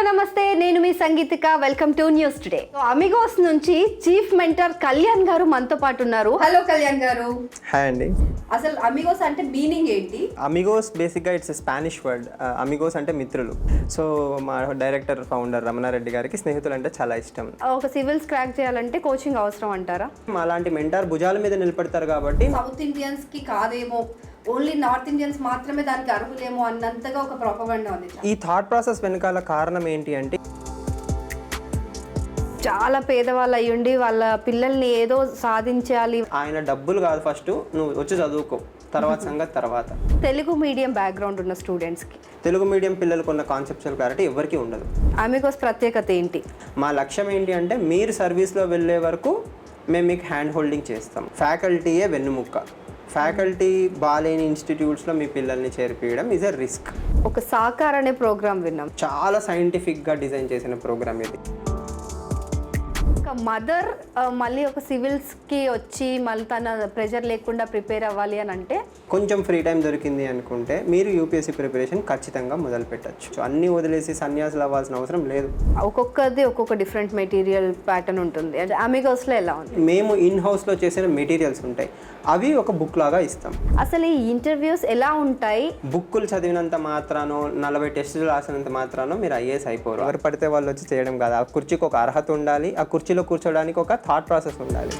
నమస్తే, నేను మీ Sangeethika. Welcome to News Today. Amigos నుంచి చీఫ్ మెంటర్ కళ్యాణ్ గారు మనతో పాటు ఉన్నారు. హలో కళ్యాణ్ గారు. హాయ్ అండి. అసలు అమిగోస్ అంటే మీనింగ్ ఏంటి? అమిగోస్ బేసిక్గా ఇట్స్ స్పానిష్ వర్డ్. అమిగోస్ అంటే మిత్రులు. సో మా డైరెక్టర్ ఫౌండర్ రమణారెడ్డి గారికి స్నేహితులు అంటే చాలా ఇష్టం. ఒక సివిల్స్ క్రాక్ చేయాలంటే కోచింగ్ అవసరం అంటారా? అలాంటి మెంటార్ భుజాల మీద నిలబడతారు కాబట్టి సౌత్ ఇండియన్స్ కి కాదేమో, ఓన్లీ నార్త్ ఇండియన్స్ మాత్రమే దానికి అర్హులేమో అన్నంతగా ఒక ప్రొపగండా ఉంది. ఈ థాట్ ప్రాసెస్ వెనకాల కారణం ఏంటి అంటే, చాలా పేదవాళ్ళు అయ్యుండి వాళ్ళ పిల్లల్ని ఏదో సాధించాలి. ఆయన డబ్బులు కాదు, ఫస్ట్ నువ్వు వచ్చి చదువుకో, తర్వాత సంగతి తర్వాత. తెలుగు మీడియం బ్యాక్గ్రౌండ్ ఉన్న స్టూడెంట్స్కి, తెలుగు మీడియం పిల్లలకు ఉన్న కాన్సెప్చువల్ క్లారిటీ ఎవరికీ ఉండదు. అమిగోస్ ప్రత్యేకత ఏంటి? మా లక్ష్యం ఏంటి అంటే, మీరు సర్వీస్లో వెళ్ళే వరకు మేము మీకు హ్యాండ్ హోల్డింగ్ చేస్తాం. ఫ్యాకల్టీయే వెన్నుముక్క. ఫ్యాకల్టీ బాలేని ఇన్స్టిట్యూట్స్లో మీ పిల్లల్ని చేర్పించడం ఈజ్ ఎ రిస్క్. ఒక సాకార్ అనే ప్రోగ్రామ్ విన్నాం. చాలా సైంటిఫిక్గా డిజైన్ చేసిన ప్రోగ్రామ్ ఇది. ఒక మదర్ మళ్ళీ ఒక సివిల్స్కి వచ్చి మళ్ళీ తన ప్రెజర్ లేకుండా ప్రిపేర్ అవ్వాలి అని అంటే, కొంచెం ఫ్రీ టైం దొరికింది అనుకుంటే మీరు యూపీఎస్సీ ప్రిపరేషన్ ఖచ్చితంగా మొదలు పెట్టచ్చు. అన్నీ వదిలేసి సన్యాసులు అవ్వాల్సిన అవసరం లేదు. ఒక్కొక్కది ఒక్కొక్క డిఫరెంట్ మెటీరియల్ ప్యాటర్న్ ఉంటుంది. అంటే అమిగోస్లో ఎలా ఉంది? మేము ఇన్ హౌస్లో చేసిన మెటీరియల్స్ ఉంటాయి, అవి ఒక బుక్ లాగా ఇస్తాం. అసలు ఈ ఇంటర్వ్యూస్ ఎలా ఉంటాయి? బుక్కులు చదివినంత మాత్రానో 40 టెస్టులు రాసినంత మాత్రానో మీరు ఐఏఎస్ అయిపోరు. ఎవరు పడితే వాళ్ళు వచ్చి చేయడం కాదు. ఆ కుర్చీకి ఒక అర్హత ఉండాలి, ఆ కుర్చీలో కూర్చోడానికి ఒక థాట్ ప్రాసెస్ ఉండాలి.